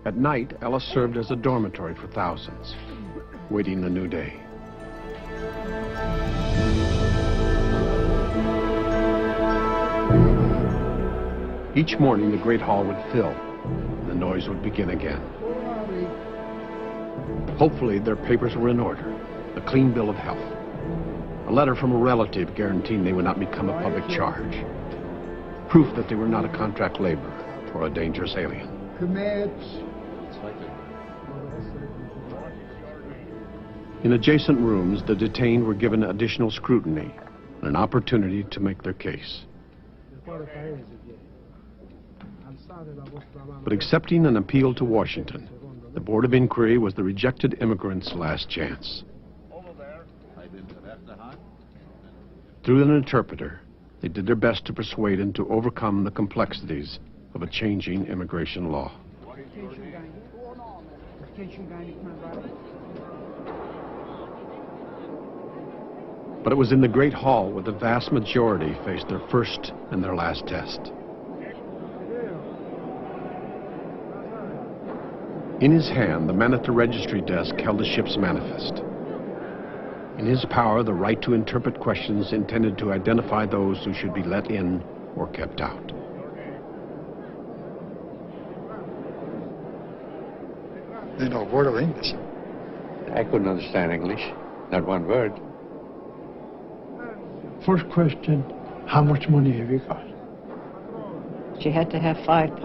At night, Ellis served as a dormitory for thousands, waiting a new day. Each morning, the great hall would fill, and the noise would begin again. Hopefully, their papers were in order, a clean bill of health, a letter from a relative guaranteeing they would not become a public charge, proof that they were not a contract laborer or a dangerous alien. In adjacent rooms, the detained were given additional scrutiny and an opportunity to make their case. But accepting an appeal to Washington, the Board of Inquiry was the rejected immigrants' last chance. Through an interpreter, they did their best to persuade him to overcome the complexities of a changing immigration law. But it was in the Great Hall where the vast majority faced their first and their last test. In his hand, the man at the registry desk held the ship's manifest. In his power, the right to interpret questions intended to identify those who should be let in or kept out. They know a word of English. I couldn't understand English, not one word. First question, how much money have you got? She had to have £5.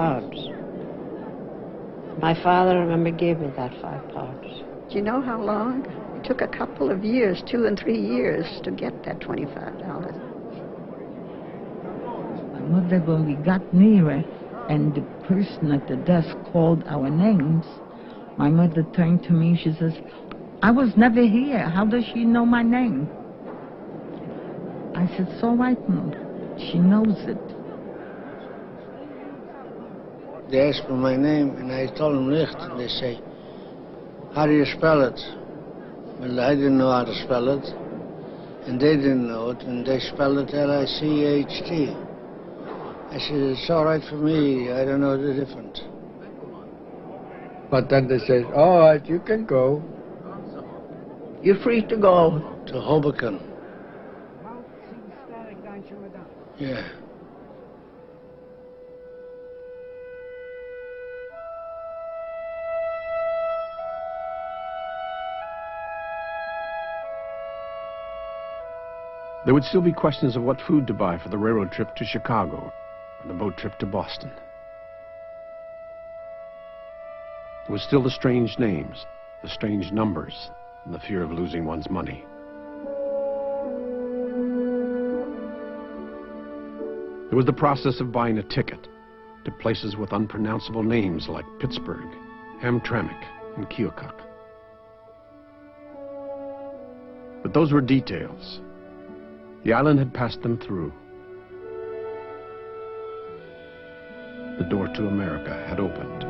My father, I remember, gave me that £5. Do you know how long? It took a couple of years, 2 and 3 years, to get that $25. My mother, when we got nearer and the person at the desk called our names, my mother turned to me, she says, I was never here. How does she know my name? I said, it's all right, Mom. She knows it. They asked me my name, and I told them Licht, and they say, how do you spell it? Well, I didn't know how to spell it, and they didn't know it, and they spelled it L-I-C-H-T. I said, it's all right for me, I don't know the difference. But then they said, all right, you can go. You're free to go. To Hoboken. Yeah. There would still be questions of what food to buy for the railroad trip to Chicago or the boat trip to Boston. There was still the strange names, the strange numbers, and the fear of losing one's money. There was the process of buying a ticket to places with unpronounceable names like Pittsburgh, Hamtramck, and Keokuk. But those were details. The island had passed them through. The door to America had opened.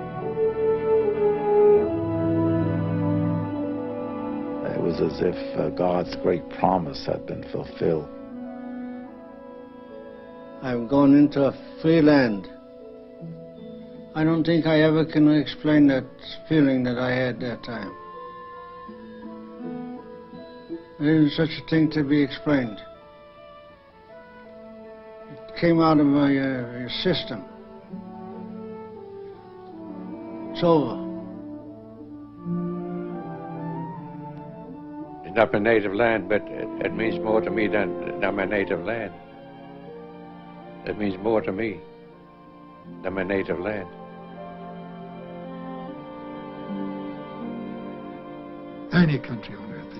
It was as if God's great promise had been fulfilled. I'm going into a free land. I don't think I ever can explain that feeling that I had that time. There isn't such a thing to be explained. It came out of my system. It's over. It's not my native land, but it means more to me than my native land. It means more to me than my native land. Any country on earth,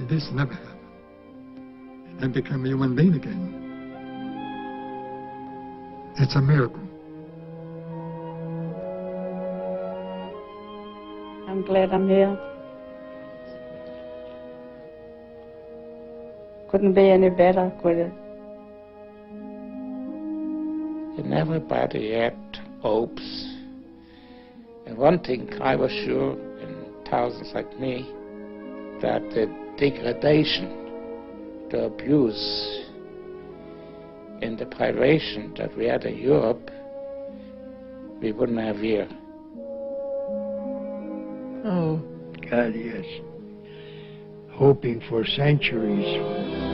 this never happened. And then become a human being again. It's a miracle. I'm glad I'm here. Couldn't be any better, could it? And everybody had hopes. And one thing I was sure, and thousands like me, that the degradation, the abuse, and the privation that we had in Europe, we wouldn't have here. Oh. God, yes. Hoping for centuries.